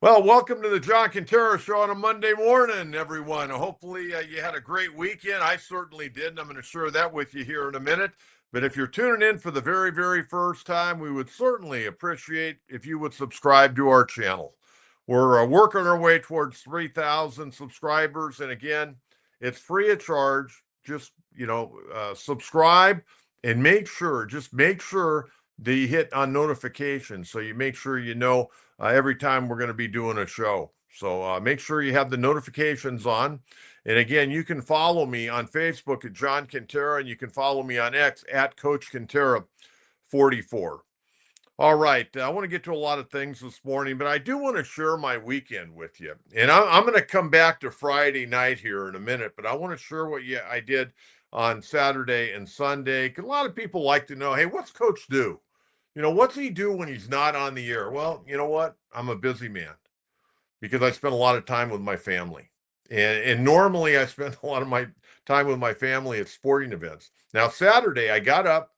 Well, welcome to the John Kentera Show on a Monday morning, everyone. Hopefully, you had a great weekend. I certainly did, and I'm going to share that with you here in a minute. But if you're tuning in for the very, very first time, we would certainly appreciate if you would subscribe to our channel. We're working our way towards 3,000 subscribers, and again, it's free of charge. Just subscribe and just make sure that you hit on notifications, so you make sure you know every time we're going to be doing a show. So make sure you have the notifications on. And again, you can follow me on Facebook at John Kentera, and you can follow me on X at Coach Kentera 44. All right, I want to get to a lot of things this morning, but I do want to share my weekend with you. And I'm going to come back to Friday night here in a minute, but I want to share what I did on Saturday and Sunday. 'Cause a lot of people like to know, hey, what's Coach do? What's he do when he's not on the air? Well, you know what? I'm a busy man because I spend a lot of time with my family. And normally I spend a lot of my time with my family at sporting events. Now, Saturday, I got up,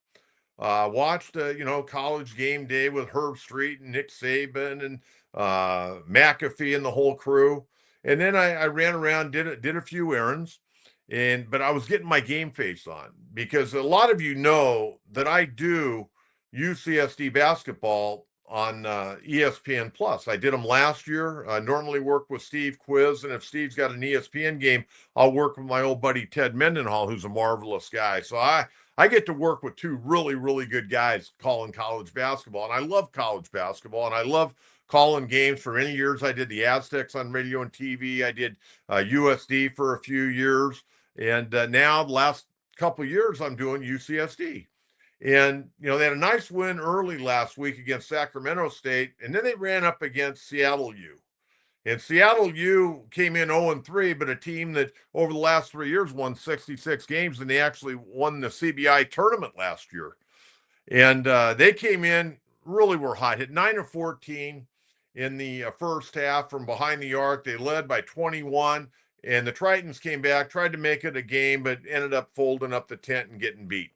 watched, college game day with Herb Street and Nick Saban and McAfee and the whole crew. And then I ran around, did a few errands. But I was getting my game face on because a lot of you know that I do UCSD basketball on ESPN Plus. I did them last year. I normally work with Steve Quiz, and if Steve's got an ESPN game, I'll work with my old buddy Ted Mendenhall, who's a marvelous guy. So I get to work with two really, really good guys calling college basketball, and I love college basketball, and I love calling games. For many years, I did the Aztecs on radio and TV. I did USD for a few years, and now the last couple of years, I'm doing UCSD. And, they had a nice win early last week against Sacramento State, and then they ran up against Seattle U. And Seattle U came in 0-3, but a team that over the last 3 years won 66 games, and they actually won the CBI tournament last year. And they came in, really were hot, hit 9 of 14 in the first half from behind the arc. They led by 21, and the Tritons came back, tried to make it a game, but ended up folding up the tent and getting beat.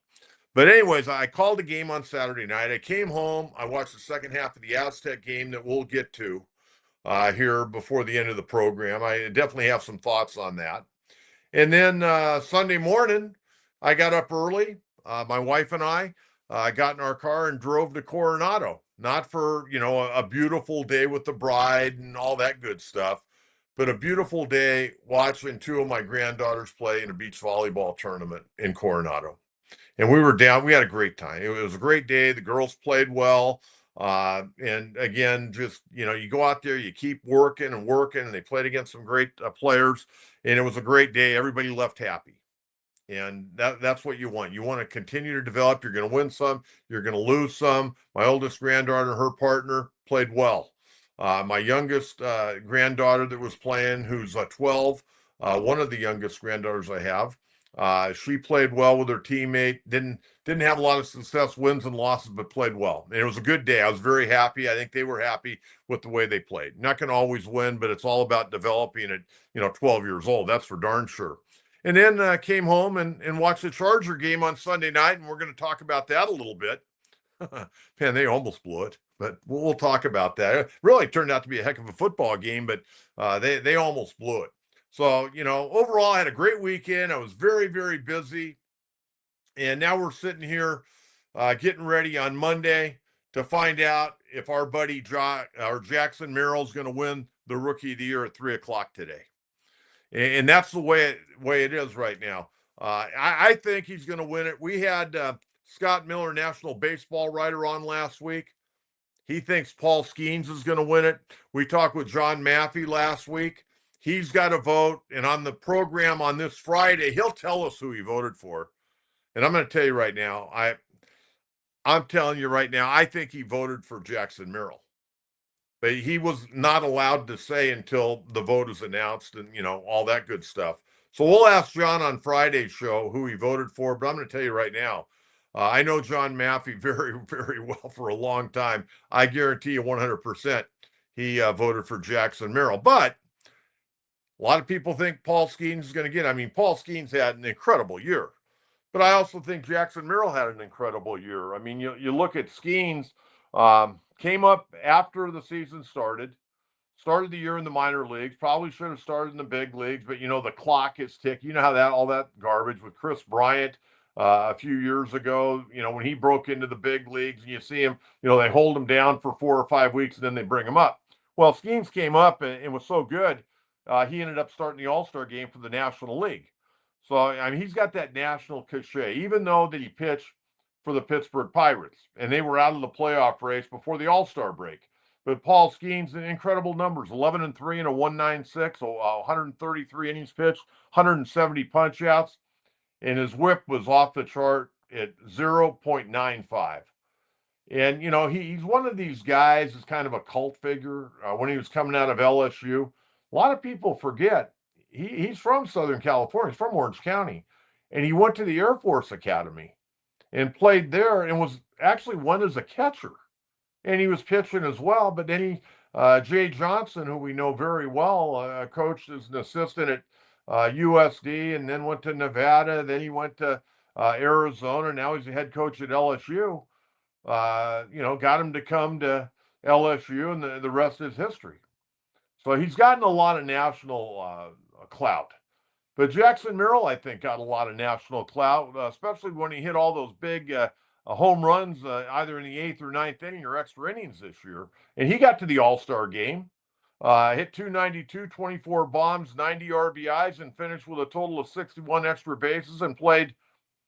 But anyways, I called a game on Saturday night. I came home. I watched the second half of the Aztec game that we'll get to here before the end of the program. I definitely have some thoughts on that. And then Sunday morning, I got up early. My wife and I got in our car and drove to Coronado. Not for, a beautiful day with the bride and all that good stuff, but a beautiful day watching two of my granddaughters play in a beach volleyball tournament in Coronado. And we were down. We had a great time. It was a great day. The girls played well. And again, just, you go out there, you keep working and working, and they played against some great players. And it was a great day. Everybody left happy. And that's what you want. You want to continue to develop. You're going to win some. You're going to lose some. My oldest granddaughter, her partner, played well. My youngest granddaughter that was playing, who's 12, one of the youngest granddaughters I have, she played well with her teammate. Didn't have a lot of success, wins and losses, but played well. And it was a good day. I was very happy. I think they were happy with the way they played. Not going to always win, but it's all about developing at 12 years old. That's for darn sure. And then came home and watched the Charger game on Sunday night, and we're going to talk about that a little bit. Man, they almost blew it, but we'll talk about that. It really turned out to be a heck of a football game, but they almost blew it. So, overall, I had a great weekend. I was very, very busy. And now we're sitting here getting ready on Monday to find out if our buddy Jackson Merrill is going to win the Rookie of the Year at 3 o'clock today. And that's the way it is right now. I think he's going to win it. We had Scott Miller, national baseball writer, on last week. He thinks Paul Skeens is going to win it. We talked with John Maffey last week. He's got a vote, and on the program on this Friday, he'll tell us who he voted for. And I'm going to tell you right now, I'm telling you right now, I think he voted for Jackson Merrill. But he was not allowed to say until the vote is announced and, all that good stuff. So we'll ask John on Friday's show who he voted for, but I'm going to tell you right now, I know John Maffey very, very well for a long time. I guarantee you 100% he voted for Jackson Merrill. But a lot of people think Paul Skeens is going to get it. I mean, Paul Skeens had an incredible year. But I also think Jackson Merrill had an incredible year. I mean, you look at Skeens, came up after the season started, started the year in the minor leagues, probably should have started in the big leagues, but the clock is ticking. You know how all that garbage with Chris Bryant a few years ago, when he broke into the big leagues and you see him, they hold him down for 4 or 5 weeks and then they bring him up. Well, Skeens came up and was so good, he ended up starting the All-Star game for the National League. So, I mean, he's got that national cachet, even though that he pitched for the Pittsburgh Pirates and they were out of the playoff race before the All-Star break. But Paul Skeens, incredible numbers: 11-3 and a 1.96, 133 innings pitched, 170 punch-outs, and his WHIP was off the chart at 0.95. And he's one of these guys that's kind of a cult figure. When he was coming out of LSU, a lot of people forget he's from Southern California. He's from Orange County, and he went to the Air Force Academy and played there, and was actually won as a catcher. And he was pitching as well. But then Jay Johnson, who we know very well, coached as an assistant at USD, and then went to Nevada. Then he went to Arizona. Now he's the head coach at LSU. Got him to come to LSU, and the rest is history. So he's gotten a lot of national clout. But Jackson Merrill, I think, got a lot of national clout, especially when he hit all those big home runs, either in the 8th or 9th inning or extra innings this year. And he got to the All-Star game, hit 292, 24 bombs, 90 RBIs, and finished with a total of 61 extra bases, and played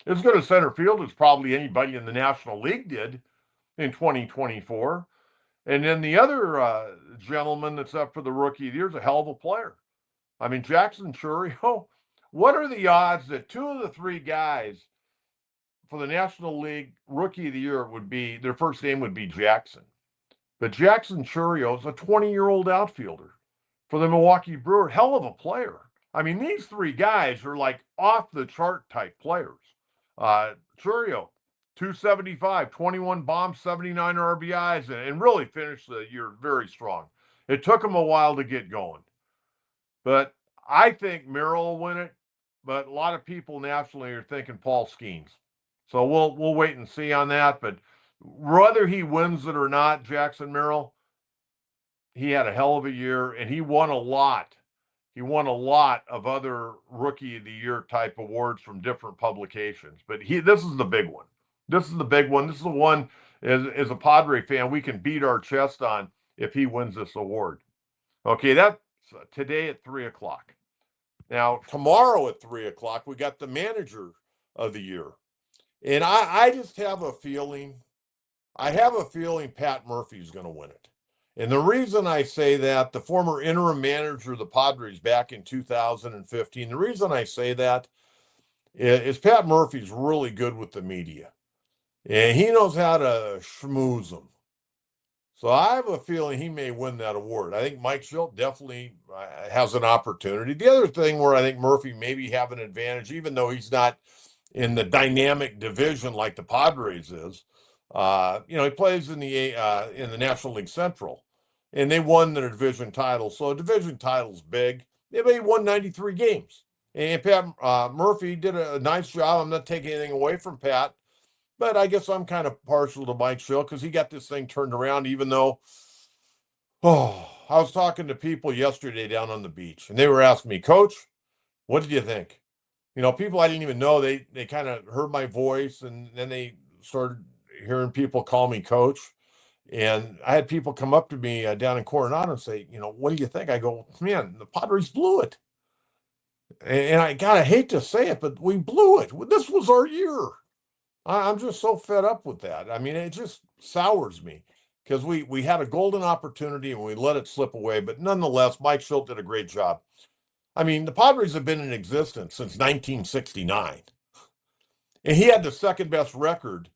as good a center field as probably anybody in the National League did in 2024. And then the other gentleman that's up for the Rookie of the Year is a hell of a player. I mean, Jackson Chourio, what are the odds that two of the three guys for the National League Rookie of the Year their first name would be Jackson? But Jackson Chourio is a 20-year-old outfielder for the Milwaukee Brewers. Hell of a player. I mean, these three guys are like off-the-chart type players. Chourio, 275, 21 bombs, 79 RBIs, and really finished the year very strong. It took him a while to get going. But I think Merrill will win it, but a lot of people nationally are thinking Paul Skeens. So we'll wait and see on that. But whether he wins it or not, Jackson Merrill, he had a hell of a year, and he won a lot. He won a lot of other Rookie of the Year type awards from different publications. But this is the big one. This is the big one. This is the one, as a Padre fan, we can beat our chest on if he wins this award. Okay, that's today at 3 o'clock. Now, tomorrow at 3 o'clock, we got the Manager of the Year. And I just have a feeling, Pat Murphy's going to win it. And the reason I say that, the former interim manager of the Padres back in 2015, the reason I say that is Pat Murphy's really good with the media. And he knows how to schmooze them. So I have a feeling he may win that award. I think Mike Schilt definitely has an opportunity. The other thing where I think Murphy maybe have an advantage, even though he's not in the dynamic division like the Padres is, he plays in the National League Central, and they won their division title. So a division title's big. They won 93 games. And Pat Murphy did a nice job. I'm not taking anything away from Pat, but I guess I'm kind of partial to Mike Schill because he got this thing turned around, even though, I was talking to people yesterday down on the beach, and they were asking me, Coach, what did you think? People I didn't even know, they kind of heard my voice, and then they started hearing people call me Coach. And I had people come up to me down in Coronado and say, what do you think? I go, man, the Padres blew it. And I hate to say it, but we blew it. This was our year. I'm just so fed up with that. I mean, it just sours me because we had a golden opportunity and we let it slip away. But nonetheless, Mike Schilt did a great job. I mean, the Padres have been in existence since 1969. And he had the second best record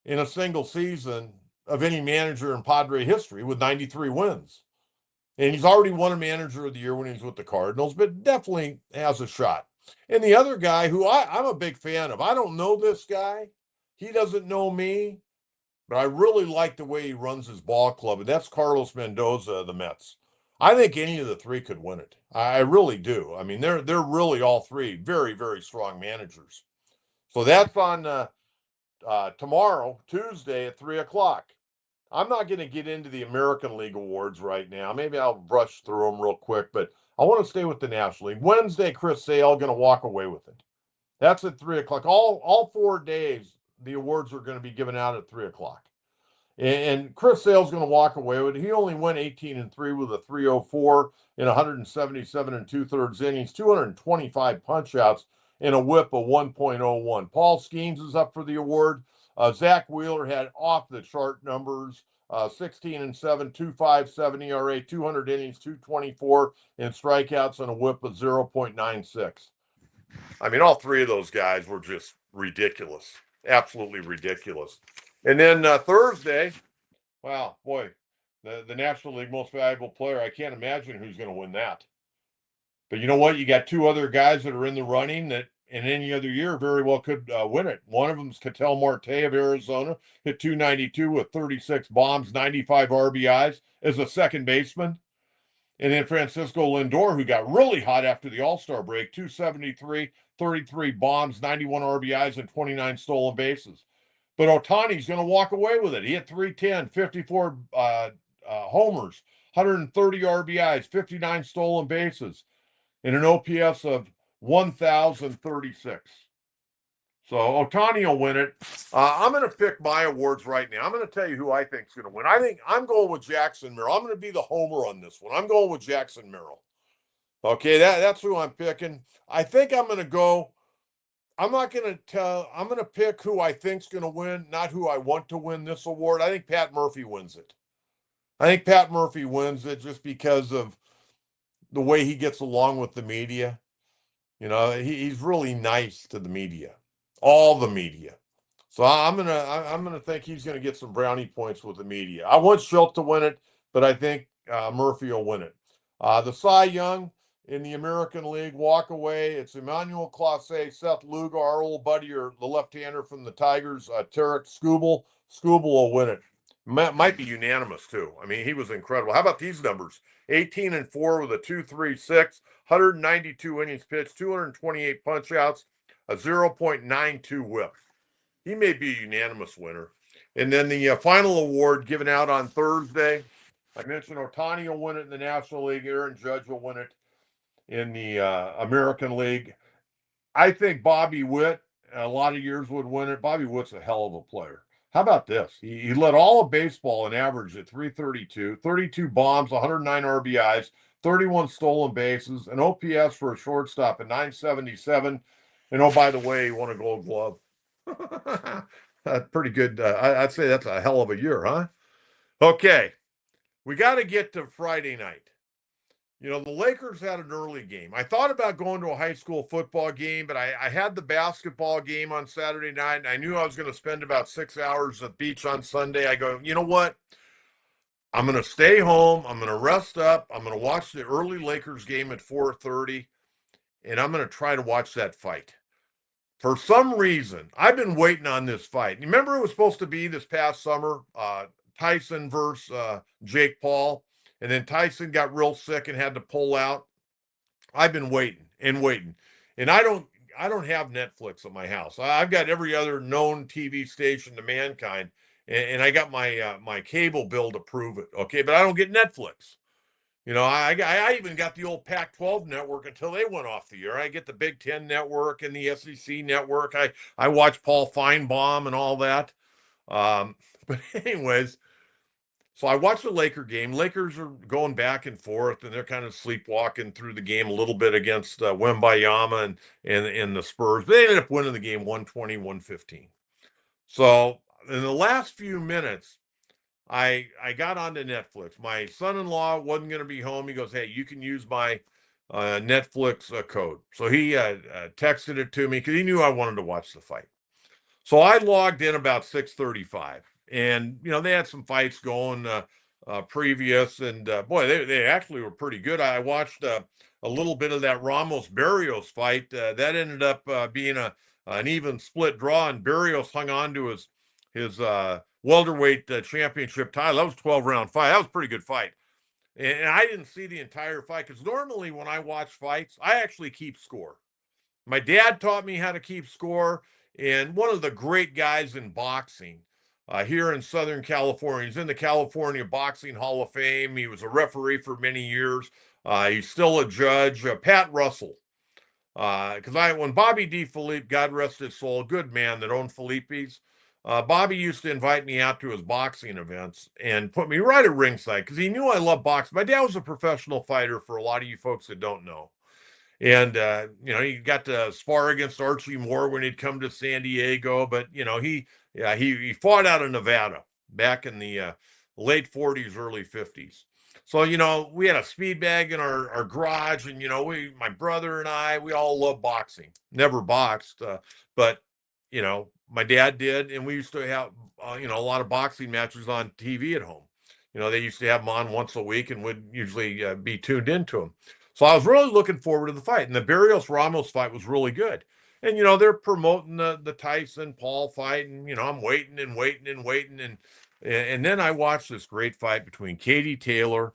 in a single season of any manager in Padre history with 93 wins. And he's already won a Manager of the Year when he was with the Cardinals, but definitely has a shot. And the other guy who I'm a big fan of, I don't know this guy. He doesn't know me, but I really like the way he runs his ball club, and that's Carlos Mendoza of the Mets. I think any of the three could win it. I really do. I mean, they're really all three very, very strong managers. So that's on tomorrow, Tuesday at 3 o'clock. I'm not going to get into the American League awards right now. Maybe I'll brush through them real quick, but I want to stay with the National League. Wednesday, Chris Sale going to walk away with it. That's at 3 o'clock. All 4 days, the awards are going to be given out at 3 o'clock. And Chris Sale's going to walk away with it. He only went 18-3 with a 304 in 177 and 2/3 innings, 225 punchouts, and a whip of 1.01. Paul Skeens is up for the award. Zach Wheeler had off the chart numbers, 16-7, 2.57 ERA, 200 innings, 224 and strikeouts, and a whip of 0.96. I mean, all three of those guys were just ridiculous, absolutely ridiculous. And then Thursday, wow, boy, the National League Most Valuable Player. I can't imagine who's going to win that. But you know what? You got two other guys that are in the running that in any other year very well could win it. One of them is Ketel Marte of Arizona, hit 292 with 36 bombs, 95 RBIs as a second baseman. And then Francisco Lindor, who got really hot after the All-Star break, 273, 33 bombs, 91 RBIs, and 29 stolen bases. But Ohtani's going to walk away with it. He hit 310, 54 homers, 130 RBIs, 59 stolen bases, and an OPS of 1,036. So Ohtani will win it. I'm going to pick my awards right now. I'm going to tell you who I think is going to win. I think I'm going with Jackson Merrill. I'm going to be the homer on this one. I'm going with Jackson Merrill. Okay, that's who I'm picking. I think I'm going to go. I'm not going to tell. I'm going to pick who I think's going to win, not who I want to win this award. I think Pat Murphy wins it. I think Pat Murphy wins it just because of the way he gets along with the media. You know, he's really nice to the media, all the media. So I'm gonna think he's gonna get some brownie points with the media. I want Schultz to win it, but I think Murphy will win it. The Cy Young in the American League walk away. It's Emmanuel Clase, Seth Lugo, our old buddy, or the left-hander from the Tigers, Tarek Skubal. Skubal will win it. Might be unanimous too. I mean, he was incredible. How about these numbers? 18-4 with a 2.36, 192 innings pitched, 228 punchouts, a 0.92 whip. He may be a unanimous winner. And then the final award given out on Thursday. I mentioned Ohtani will win it in the National League. Aaron Judge will win it in the American League. I think Bobby Witt, a lot of years, would win it. Bobby Witt's a hell of a player. How about this? He led all of baseball in average at 332, 32 bombs, 109 RBIs, 31 stolen bases, an OPS for a shortstop at 977. And oh, by the way, he won a Gold Glove. That's pretty good. I'd say that's a hell of a year, huh? Okay, we got to get to Friday night. You know, the Lakers had an early game. I thought about going to a high school football game, but I had the basketball game on Saturday night, and I knew I was going to spend about 6 hours at the beach on Sunday. I go, you know what? I'm going to stay home. I'm going to rest up. I'm going to watch the early Lakers game at 4:30, and I'm going to try to watch that fight. For some reason, I've been waiting on this fight. You remember it was supposed to be this past summer, Tyson versus Jake Paul, and then Tyson got real sick and had to pull out. I've been waiting and waiting, and I don't have Netflix at my house. I've got every other known TV station to mankind, and I got my cable bill to prove it. Okay, but I don't get Netflix. You know, I even got the old Pac-12 network until they went off the air. I get the Big Ten network and the SEC network. I watch Paul Feinbaum and all that. But anyways, so I watched the Laker game. Lakers are going back and forth, and they're kind of sleepwalking through the game a little bit against Wembayama and the Spurs. But they ended up winning the game 120-115. So in the last few minutes, I got onto Netflix. My son-in-law wasn't going to be home. He goes, "Hey, you can use my Netflix code." So he texted it to me because he knew I wanted to watch the fight. So I logged in about 6:35, and you know they had some fights going previous, and boy, they actually were pretty good. I watched a little bit of that Ramos Barrios fight. That ended up being an even split draw, and Barrios hung on to his welterweight championship title. That was 12-round fight. That was a pretty good fight. And I didn't see the entire fight because normally when I watch fights, I actually keep score. My dad taught me how to keep score, and one of the great guys in boxing, here in Southern California. He's in the California Boxing Hall of Fame. He was a referee for many years. He's still a judge. Pat Russell. Because when Bobby D. Philippe, God rest his soul, a good man that owned Philippe's, Bobby used to invite me out to his boxing events and put me right at ringside because he knew I loved boxing. My dad was a professional fighter, for a lot of you folks that don't know. And he got to spar against Archie Moore when he'd come to San Diego. But he fought out of Nevada back in the late 40s, early 50s. So we had a speed bag in our garage, and my brother and I, we all love boxing. Never boxed, but my dad did, and we used to have a lot of boxing matches on TV at home. They used to have them on once a week, and would usually be tuned into them. So I was really looking forward to the fight. And the Barrios Ramos fight was really good. And, they're promoting the Tyson Paul fight. And, I'm waiting and waiting and waiting. And then I watched this great fight between Katie Taylor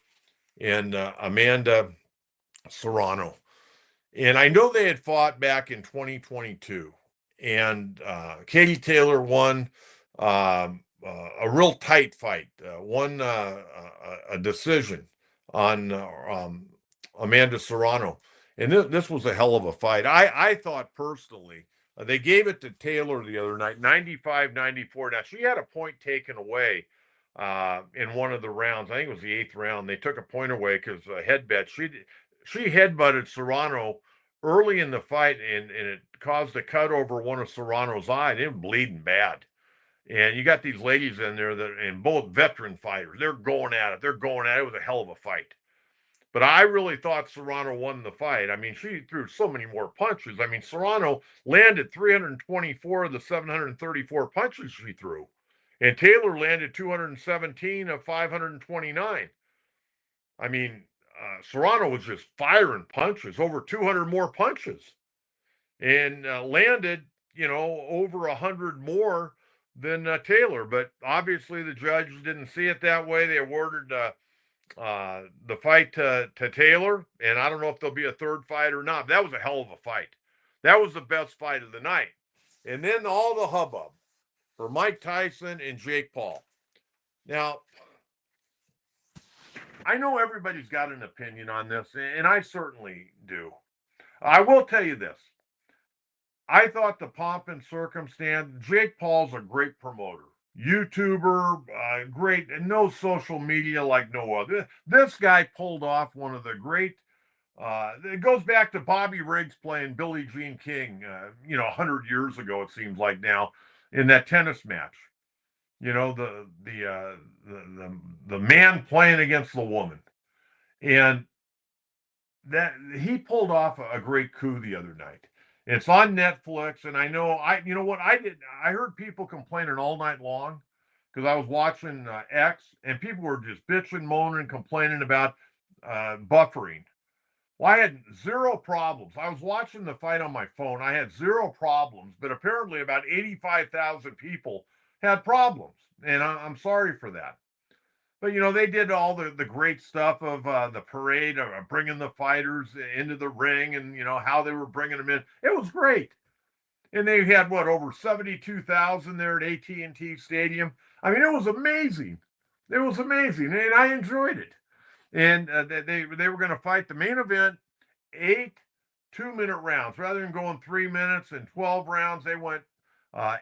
and Amanda Serrano. And I know they had fought back in 2022. And Katie Taylor won a real tight fight, won a decision on Amanda Serrano. And this was a hell of a fight. I thought personally, they gave it to Taylor the other night, 95-94. Now, she had a point taken away in one of the rounds. I think it was the 8th round. They took a point away because headbutt. She headbutted Serrano early in the fight, and it caused a cut over one of Serrano's eye, and it was bleeding bad. And you got these ladies in there and both veteran fighters. They're going at it. It was a hell of a fight. But I really thought Serrano won the fight. I mean, she threw so many more punches. I mean, Serrano landed 324 of the 734 punches she threw. And Taylor landed 217 of 529. I mean, Serrano was just firing punches, over 200 more punches. And landed, over 100 more than Taylor. But obviously the judge didn't see it that way. They awarded the fight to Taylor, and I don't know if there'll be a third fight or not. But that was a hell of a fight. That was the best fight of the night. And then all the hubbub for Mike Tyson and Jake Paul. Now, I know everybody's got an opinion on this, and I certainly do. I will tell you this. I thought the pomp and circumstance, Jake Paul's a great promoter. YouTuber, great, and no social media like no other. This guy pulled off one of the great. It goes back to Bobby Riggs playing Billie Jean King, 100 years ago. It seems like now, in that tennis match. The man playing against the woman, and that he pulled off a great coup the other night. It's on Netflix, and I know you know what I did. I heard people complaining all night long because I was watching X, and people were just bitching, moaning, complaining about buffering. Well, I had zero problems. I was watching the fight on my phone. I had zero problems, but apparently about 85,000 people had problems, and I'm sorry for that. But they did all the great stuff of the parade of bringing the fighters into the ring, and how they were bringing them in. It was great, and they had over 72,000 there at AT&T Stadium. I mean, it was amazing. It was amazing, and I enjoyed it. And they were going to fight the main event, 8 2-minute rounds rather than going 3 minutes and 12 rounds. They went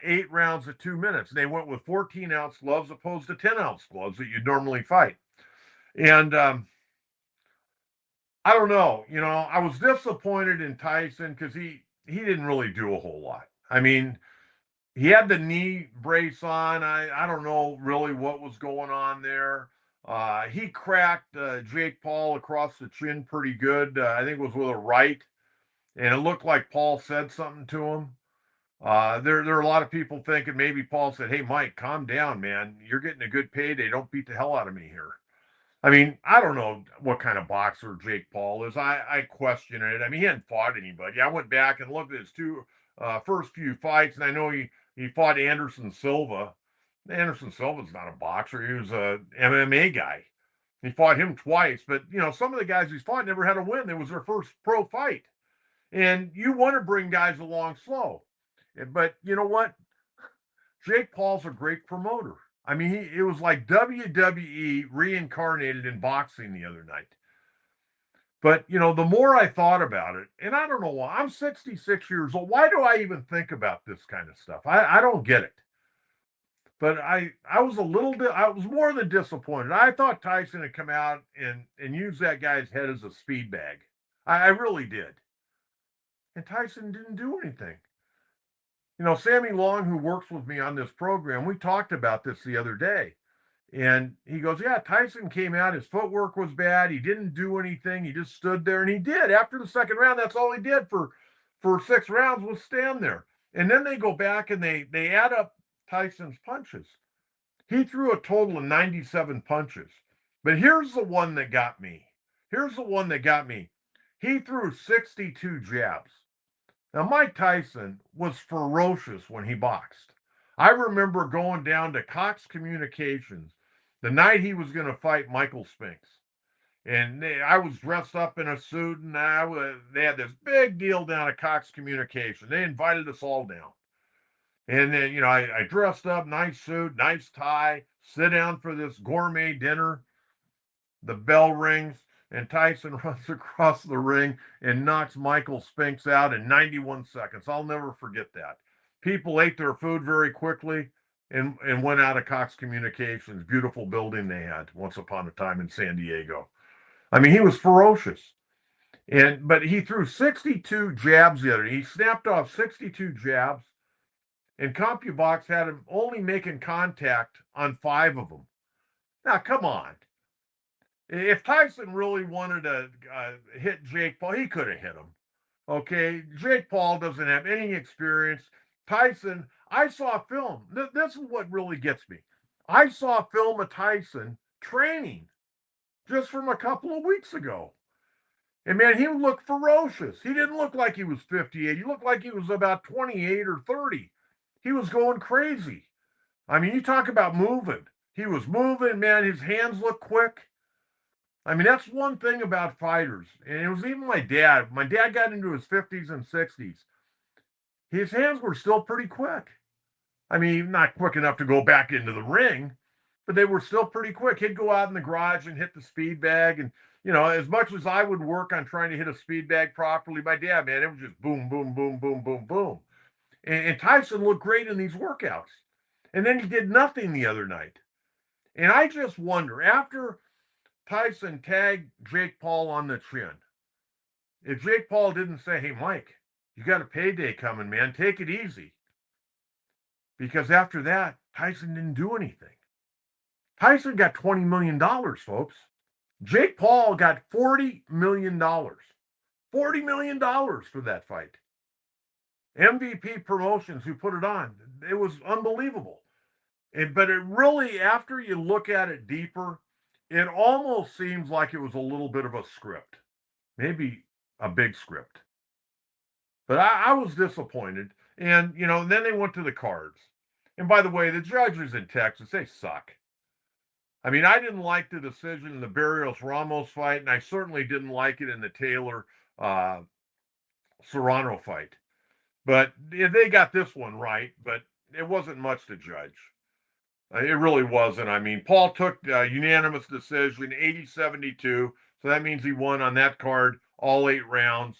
8 rounds of 2 minutes. They went with 14-ounce gloves opposed to 10-ounce gloves that you'd normally fight. And I don't know. I was disappointed in Tyson because he didn't really do a whole lot. I mean, he had the knee brace on. I don't know really what was going on there. He cracked Jake Paul across the chin pretty good. I think it was with a right. And it looked like Paul said something to him. There are a lot of people thinking maybe Paul said, "Hey, Mike, calm down, man. You're getting a good payday. Don't beat the hell out of me here." I mean, I don't know what kind of boxer Jake Paul is. I question it. I mean, he hadn't fought anybody. I went back and looked at his first few fights, and I know he fought Anderson Silva. Anderson Silva's not a boxer. He was a MMA guy. He fought him twice, but some of the guys he's fought never had a win. It was their first pro fight, and you want to bring guys along slow. But you know what? Jake Paul's a great promoter. I mean, it was like WWE reincarnated in boxing the other night. But, the more I thought about it, and I don't know why, I'm 66 years old. Why do I even think about this kind of stuff? I don't get it. But I was I was more than disappointed. I thought Tyson had come out and used that guy's head as a speed bag. I really did. And Tyson didn't do anything. Sammy Long, who works with me on this program, we talked about this the other day. And he goes, yeah, Tyson came out. His footwork was bad. He didn't do anything. He just stood there, and he did. After the second round, that's all he did for 6 rounds was stand there. And then they go back and they add up Tyson's punches. He threw a total of 97 punches. But here's the one that got me. He threw 62 jabs. Now, Mike Tyson was ferocious when he boxed. I remember going down to Cox Communications the night he was going to fight Michael Spinks. And I was dressed up in a suit, and they had this big deal down at Cox Communications. They invited us all down. And then, I dressed up, nice suit, nice tie, sit down for this gourmet dinner. The bell rings, and Tyson runs across the ring and knocks Michael Spinks out in 91 seconds. I'll never forget that. People ate their food very quickly and went out of Cox Communications, beautiful building they had once upon a time in San Diego. I mean, he was ferocious. But he threw 62 jabs the other day. He snapped off 62 jabs, and CompuBox had him only making contact on 5 of them. Now, come on. If Tyson really wanted to hit Jake Paul, he could have hit him. Okay, Jake Paul doesn't have any experience. Tyson, I saw film. This is what really gets me. I saw film of Tyson training just from a couple of weeks ago. And man, he looked ferocious. He didn't look like he was 58. He looked like he was about 28 or 30. He was going crazy. I mean, you talk about moving. He was moving, man. His hands looked quick. I mean, that's one thing about fighters. And it was even my dad. My dad got into his 50s and 60s. His hands were still pretty quick. I mean, not quick enough to go back into the ring, but they were still pretty quick. He'd go out in the garage and hit the speed bag. And, as much as I would work on trying to hit a speed bag properly, my dad, man, it was just boom, boom, boom, boom, boom, boom. And Tyson looked great in these workouts. And then he did nothing the other night. And I just wonder, after Tyson tagged Jake Paul on the chin, if Jake Paul didn't say, hey, Mike, you got a payday coming, man, take it easy. Because after that, Tyson didn't do anything. Tyson got $20 million, folks. Jake Paul got $40 million. $40 million for that fight. MVP Promotions, who put it on, it was unbelievable. But it really, after you look at it deeper, it almost seems like it was a little bit of a script, maybe a big script. But I was disappointed. And, then they went to the cards. And by the way, the judges in Texas, they suck. I mean, I didn't like the decision in the Barrios Ramos fight, and I certainly didn't like it in the Taylor Serrano fight. But they got this one right, but it wasn't much to judge. It really wasn't. I mean, Paul took a unanimous decision, 80-72. So that means he won on that card all 8 rounds.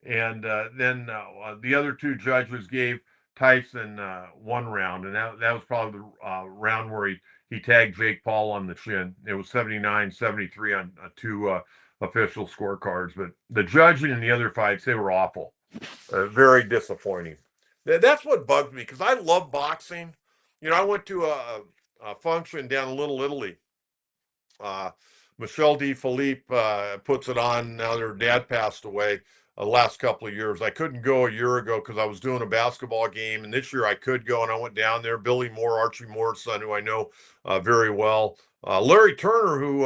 And then the other 2 judges gave Tyson 1 round. And that was probably the round where he tagged Jake Paul on the chin. It was 79-73 on 2 official scorecards. But the judging in the other fights, they were awful. Very disappointing. That's what bugged me, because I love boxing. I went to a function down in Little Italy. Michelle D. Philippe puts it on. Now their dad passed away the last couple of years. I couldn't go a year ago because I was doing a basketball game, and this year I could go, and I went down there. Billy Moore, Archie Moore's son, who I know very well. Larry Turner, who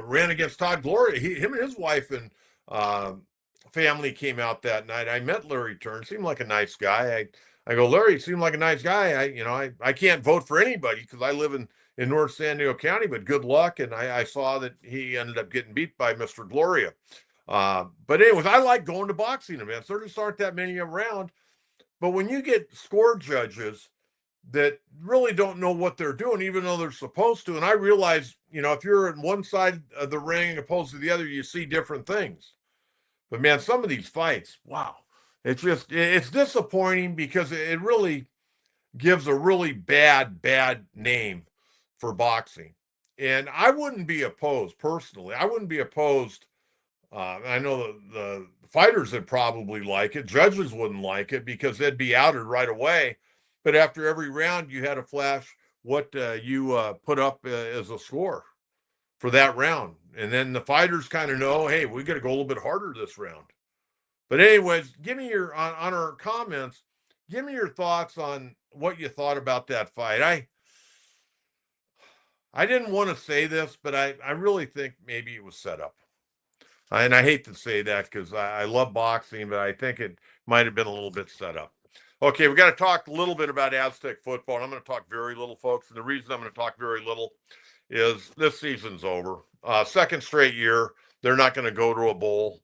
ran against Todd Gloria, him and his wife and family came out that night. I met Larry Turner. Seemed like a nice guy. I go, Larry, seemed like a nice guy. I can't vote for anybody because I live in North San Diego County, but good luck. And I saw that he ended up getting beat by Mr. Gloria. But anyways, I like going to boxing events. There just aren't that many around. But when you get score judges that really don't know what they're doing, even though they're supposed to. And I realize, if you're on one side of the ring opposed to the other, you see different things. But man, some of these fights, wow, it's disappointing because it really gives a really bad name for boxing. And I wouldn't be opposed personally. I wouldn't be opposed. I know the fighters would probably like it. Judges wouldn't like it because they'd be outed right away. But after every round, you had to flash what you put up as a score for that round. And then the fighters kind of know, hey, we got to go a little bit harder this round. But anyways, give me on our comments. Give me your thoughts on what you thought about that fight. I didn't want to say this, but I really think maybe it was set up. And I hate to say that because I love boxing, but I think it might have been a little bit set up. Okay, we got to talk a little bit about Aztec football. And I'm going to talk very little, folks. And the reason I'm going to talk very little is this season's over. Second straight year, they're not going to go to a bowl.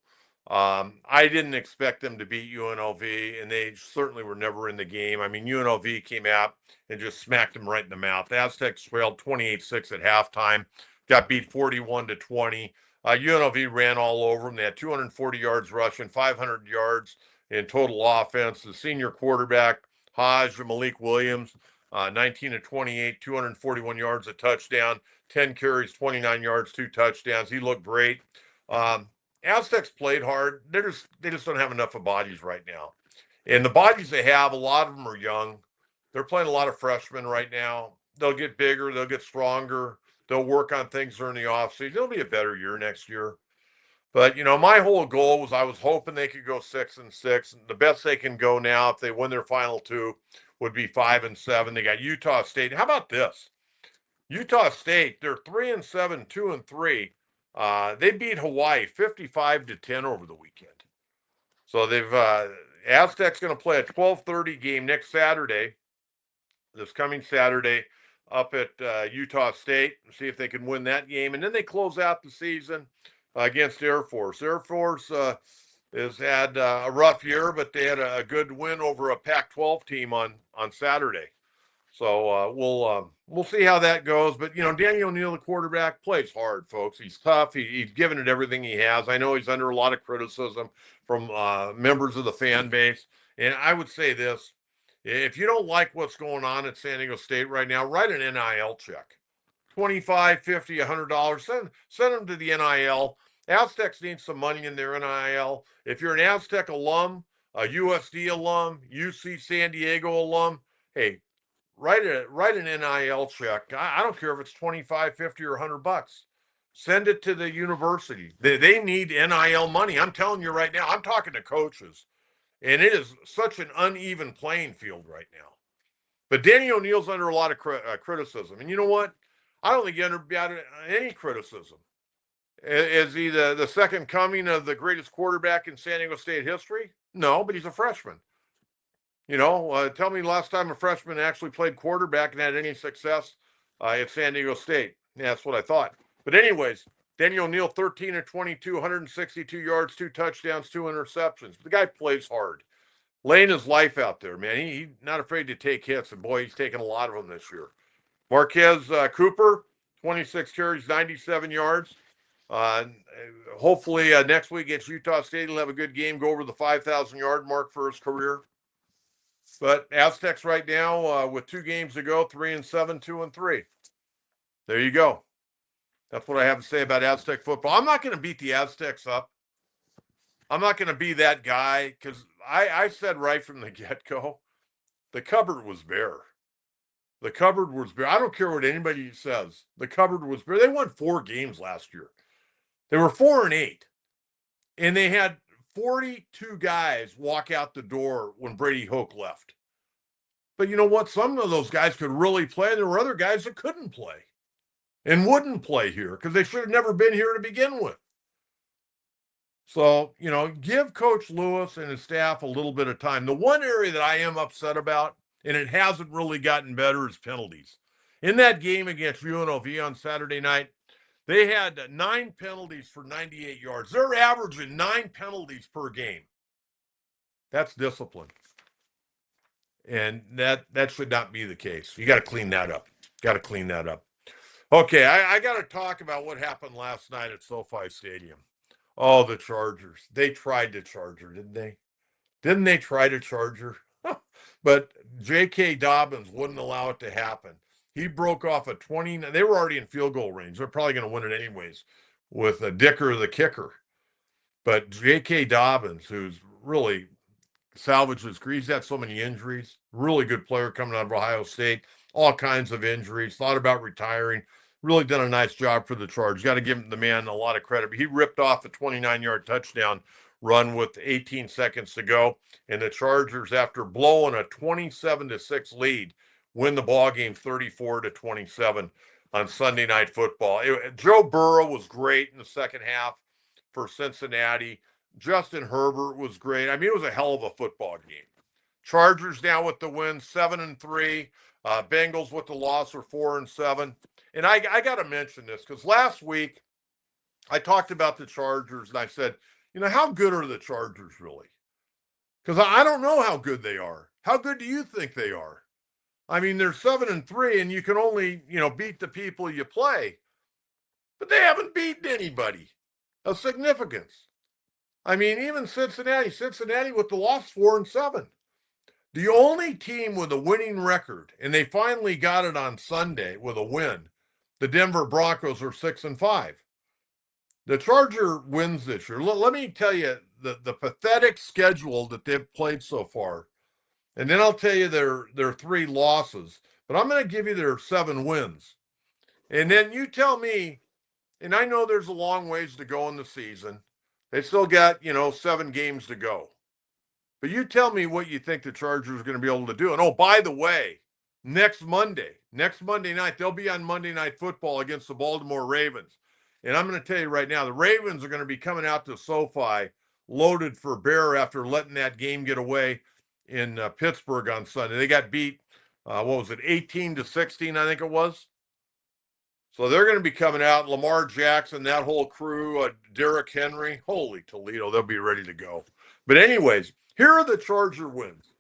I didn't expect them to beat UNLV, and they certainly were never in the game. I mean, UNLV came out and just smacked them right in the mouth. The Aztecs trailed 28-6 at halftime, got beat 41-20. UNLV ran all over them. They had 240 yards rushing, 500 yards in total offense. The senior quarterback, Malik Williams, 19-28, 241 yards, a touchdown, 10 carries, 29 yards, 2 touchdowns. He looked great. Aztecs played hard. They just don't have enough of bodies right now. And the bodies they have, a lot of them are young. They're playing a lot of freshmen right now. They'll get bigger. They'll get stronger. They'll work on things during the offseason. It'll be a better year next year. But, my whole goal was I was hoping they could go 6-6. The best they can go now if they win their final two would be 5-7. They got Utah State. How about this? Utah State, they're 3-7, 2-3. They beat Hawaii 55-10 over the weekend. So they've Aztecs going to play a 12:30 game next Saturday, this coming Saturday, up at Utah State. See if they can win that game, and then they close out the season against Air Force. Air Force has had a rough year, but they had a good win over a Pac-12 team on Saturday. So we'll see how that goes. But Daniel O'Neal, the quarterback, plays hard, folks. He's tough. He's given it everything he has. I know he's under a lot of criticism from members of the fan base. And I would say this: if you don't like what's going on at San Diego State right now, write an NIL check. $25, $50, $100. Send them to the NIL. Aztecs need some money in their NIL. If you're an Aztec alum, a USD alum, UC San Diego alum, hey, write an NIL check. I don't care if it's 25, 50, or $100. Send it to the university. They need NIL money. I'm telling you right now. I'm talking to coaches, and it is such an uneven playing field right now. But Danny O'Neal's under a lot of criticism, and you know what? I don't think he under any criticism. Is he the second coming of the greatest quarterback in San Diego State history? No, but he's a freshman. Tell me last time a freshman actually played quarterback and had any success at San Diego State. Yeah, that's what I thought. But anyways, Daniel O'Neal, 13-22, 162 yards, 2 touchdowns, 2 interceptions. The guy plays hard. Laying his life out there, man. He's not afraid to take hits, and boy, he's taken a lot of them this year. Marquez Cooper, 26 carries, 97 yards. Hopefully next week against Utah State, he'll have a good game, go over the 5,000-yard mark for his career. But Aztecs right now, with 2 games to go, 3-7, 2-3. There you go. That's what I have to say about Aztec football. I'm not going to beat the Aztecs up. I'm not going to be that guy because I said right from the get-go, the cupboard was bare. The cupboard was bare. I don't care what anybody says. The cupboard was bare. They won 4 games last year. They were 4-8. And they had 42 guys walk out the door when Brady Hoke left. But you know what? Some of those guys could really play. There were other guys that couldn't play and wouldn't play here because they should have never been here to begin with. So, give Coach Lewis and his staff a little bit of time. The one area that I am upset about, and it hasn't really gotten better, is penalties. In that game against UNLV on Saturday night, they had 9 penalties for 98 yards. They're averaging 9 penalties per game. That's discipline. And that should not be the case. You got to clean that up. Got to clean that up. Okay, I got to talk about what happened last night at SoFi Stadium. Oh, the Chargers. They tried to charge her, didn't they? Didn't they try to charge her? But J.K. Dobbins wouldn't allow it to happen. He broke off a 20. They were already in field goal range. They're probably going to win it anyways with Dicker, the kicker. But J.K. Dobbins, who's really salvaged his career, he's had so many injuries. Really good player coming out of Ohio State. All kinds of injuries. Thought about retiring. Really done a nice job for the Chargers. Got to give the man a lot of credit. He ripped off a 29-yard touchdown run with 18 seconds to go, and the Chargers, after blowing a 27-6 lead, win the ball game 34-27 on Sunday Night Football. Joe Burrow was great in the second half for Cincinnati. Justin Herbert was great. I mean, it was a hell of a football game. Chargers now with the win, 7-3. Bengals with the loss are 4-7. And I got to mention this because last week I talked about the Chargers and I said, how good are the Chargers really? Because I don't know how good they are. How good do you think they are? I mean, they're 7-3, and you can only, beat the people you play. But they haven't beaten anybody of significance. I mean, even Cincinnati with the loss 4-7. The only team with a winning record, and they finally got it on Sunday with a win, the Denver Broncos are 6-5. The Charger wins this year. Let me tell you the pathetic schedule that they've played so far. And then I'll tell you their 3 losses. But I'm going to give you their 7 wins. And then you tell me, and I know there's a long ways to go in the season. They still got, 7 games to go. But you tell me what you think the Chargers are going to be able to do. And oh, by the way, next Monday night, they'll be on Monday Night Football against the Baltimore Ravens. And I'm going to tell you right now, the Ravens are going to be coming out to SoFi loaded for bear after letting that game get away in Pittsburgh on Sunday. They got beat, 18-16, I think it was. So they're going to be coming out. Lamar Jackson, that whole crew, Derrick Henry, holy Toledo, they'll be ready to go. But anyways, here are the Charger wins.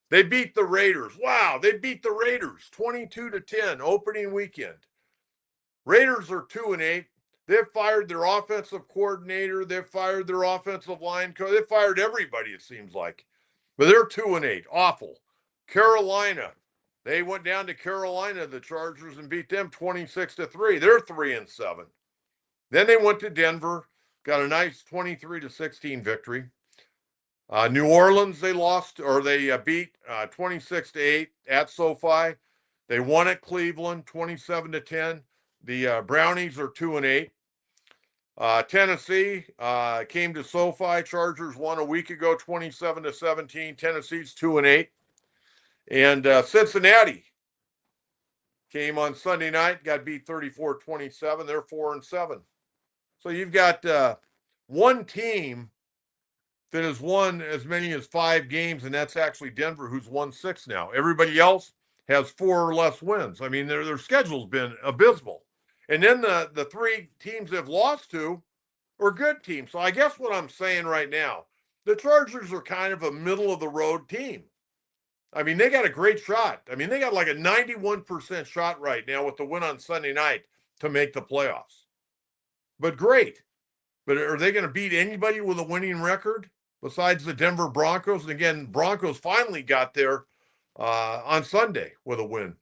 They beat the Raiders. Wow, they beat the Raiders 22-10 opening weekend. Raiders are 2-8. They've fired their offensive coordinator. They've fired their offensive line coach. They've fired everybody, it seems like. But they're 2-8. Awful. Carolina. They went down to Carolina, the Chargers, and beat them 26-3. They're 3-7. Then they went to Denver, got a nice 23-16 victory. New Orleans, they beat 26-8 at SoFi. They won at Cleveland 27-10. The Brownies are 2-8. Tennessee came to SoFi. Chargers won a week ago, 27-17. Tennessee's 2-8. And Cincinnati came on Sunday night, got beat 34-27. They're 4-7. So you've got one team that has won as many as 5 games, and that's actually Denver, who's won 6 now. Everybody else has 4 or less wins. I mean, their schedule's been abysmal. And then the 3 teams they've lost to are good teams. So I guess what I'm saying right now, the Chargers are kind of a middle-of-the-road team. I mean, they got a great shot. I mean, they got like a 91% shot right now with the win on Sunday night to make the playoffs. But great. But are they going to beat anybody with a winning record besides the Denver Broncos? And again, Broncos finally got there on Sunday with a win.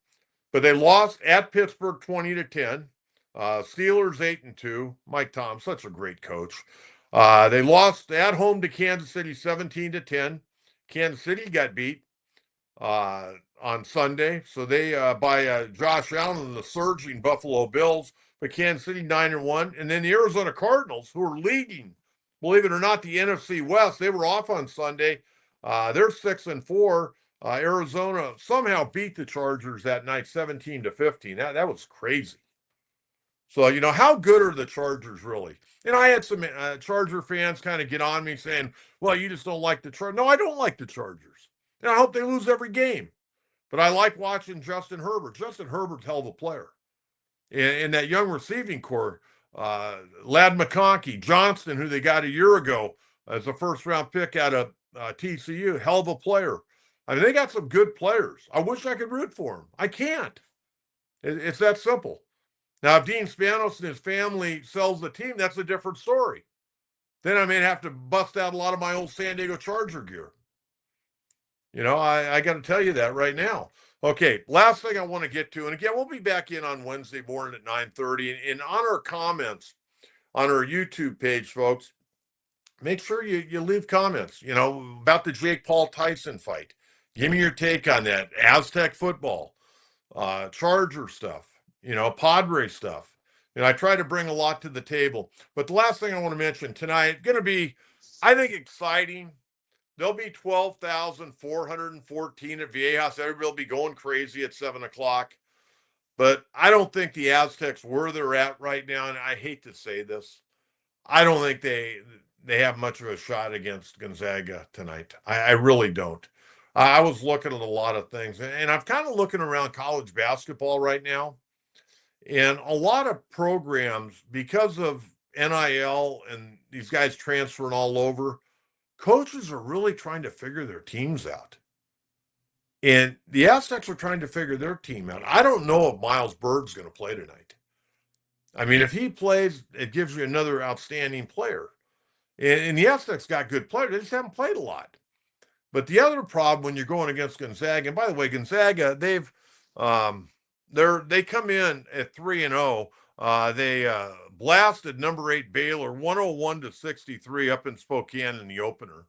But they lost at Pittsburgh 20-10. Steelers 8-2. Mike Tom, such a great coach. They lost at home to Kansas City 17-10. Kansas City got beat on Sunday. So they by Josh Allen and the surging Buffalo Bills. But Kansas City 9-1. And then the Arizona Cardinals, who are leading, believe it or not, the NFC West. They were off on Sunday. They're 6-4. Arizona somehow beat the Chargers that night 17-15. That was crazy. So, how good are the Chargers really? And I had some Charger fans kind of get on me saying, well, you just don't like the Chargers. No, I don't like the Chargers. And I hope they lose every game. But I like watching Justin Herbert. Justin Herbert's hell of a player. And that young receiving core, Lad McConkey, Johnston, who they got a year ago as a first-round pick out of TCU, hell of a player. I mean, they got some good players. I wish I could root for them. I can't. It's that simple. Now, if Dean Spanos and his family sells the team, that's a different story. Then I may have to bust out a lot of my old San Diego Charger gear. I got to tell you that right now. Okay, last thing I want to get to, and again, we'll be back in on Wednesday morning at 9:30. And on our comments on our YouTube page, folks, make sure you leave comments, about the Jake Paul Tyson fight. Give me your take on that. Aztec football, Charger stuff, Padre stuff. I try to bring a lot to the table. But the last thing I want to mention tonight, going to be, I think, exciting. There'll be 12,414 at Viejas. Everybody will be going crazy at 7 o'clock. But I don't think the Aztecs, where they're at right now, and I hate to say this, I don't think they have much of a shot against Gonzaga tonight. I really don't. I was looking at a lot of things, and I'm kind of looking around college basketball right now. And a lot of programs, because of NIL and these guys transferring all over, coaches are really trying to figure their teams out. And the Aztecs are trying to figure their team out. I don't know if Miles Bird's going to play tonight. I mean, if he plays, it gives you another outstanding player. And the Aztecs got good players. They just haven't played a lot. But the other problem when you're going against Gonzaga, and by the way, Gonzaga, they come in at 3-0. They blasted number 8 Baylor 101-63 up in Spokane in the opener.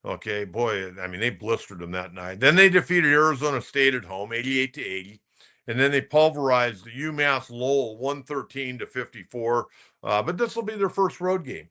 Okay, boy, I mean, they blistered them that night. Then they defeated Arizona State at home 88-80. And then they pulverized UMass Lowell 113-54. But this will be their first road game.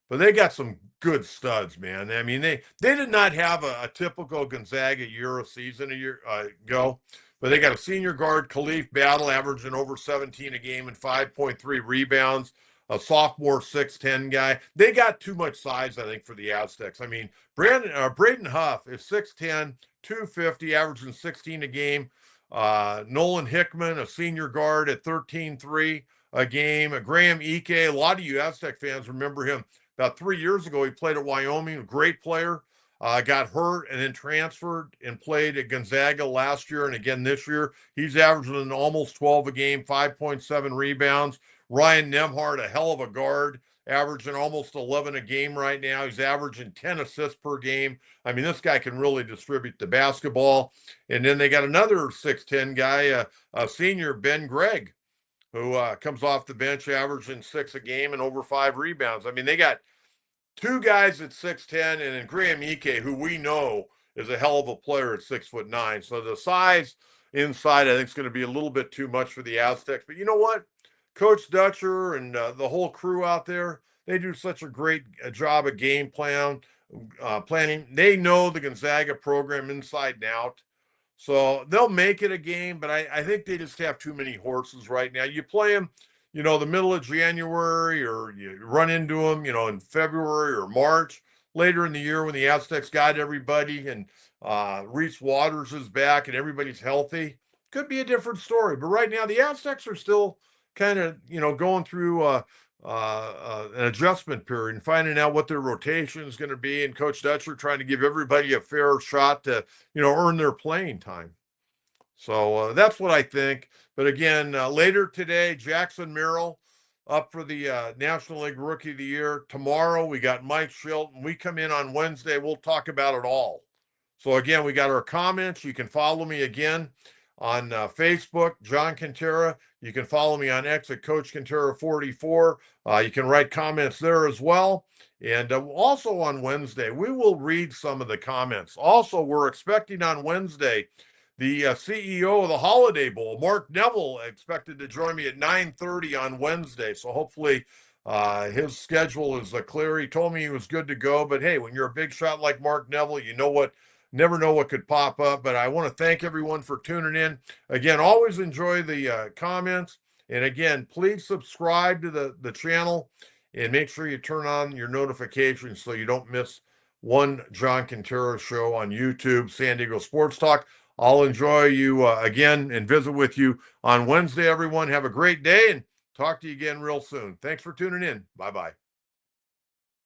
But they got some good studs, man. I mean, they did not have a typical Gonzaga Euro season a year ago, but they got a senior guard, Khalif Battle, averaging over 17 a game and 5.3 rebounds, a sophomore 6'10" guy. They got too much size, I think, for the Aztecs. I mean, Braden Huff is 6'10", 250, averaging 16 a game. Nolan Hickman, a senior guard at 13-3 a game. Graham Ike, a lot of you Aztec fans remember him. About 3 years ago, he played at Wyoming, a great player, got hurt and then transferred and played at Gonzaga last year and again this year. He's averaging almost 12 a game, 5.7 rebounds. Ryan Nemhard, a hell of a guard, averaging almost 11 a game right now. He's averaging 10 assists per game. I mean, this guy can really distribute the basketball. And then they got another 6'10" guy, a senior, Ben Gregg, who comes off the bench averaging 6 a game and over 5 rebounds. I mean, they got two guys at 6'10", and then Graham Ike, who we know is a hell of a player at 6'9". So the size inside, I think, is going to be a little bit too much for the Aztecs. But you know what? Coach Dutcher and the whole crew out there, they do such a great job of game planning. They know the Gonzaga program inside and out. So they'll make it a game, but I think they just have too many horses right now. You play them, the middle of January, or you run into them, in February or March, later in the year when the Aztecs got everybody and Reese Waters is back and everybody's healthy. Could be a different story. But right now, the Aztecs are still kind of, going through an adjustment period and finding out what their rotation is going to be, and Coach Dutcher trying to give everybody a fair shot to, earn their playing time. So that's what I think. But again, later today, Jackson Merrill up for the National League Rookie of the Year. Tomorrow, we got Mike Shilton. We come in on Wednesday. We'll talk about it all. So again, we got our comments. You can follow me again on Facebook, John Kentera. You can follow me on X at Coach Kentera 44. You can write comments there as well. And also on Wednesday, we will read some of the comments. Also, we're expecting on Wednesday the CEO of the Holiday Bowl, Mark Neville, expected to join me at 9:30 on Wednesday. So hopefully his schedule is clear. He told me he was good to go. But hey, when you're a big shot like Mark Neville, never know what could pop up. But I want to thank everyone for tuning in. Again, always enjoy the comments. And again, please subscribe to the channel and make sure you turn on your notifications so you don't miss one John Kentera show on YouTube, San Diego Sports Talk. I'll enjoy you again and visit with you on Wednesday, everyone. Have a great day and talk to you again real soon. Thanks for tuning in. Bye-bye.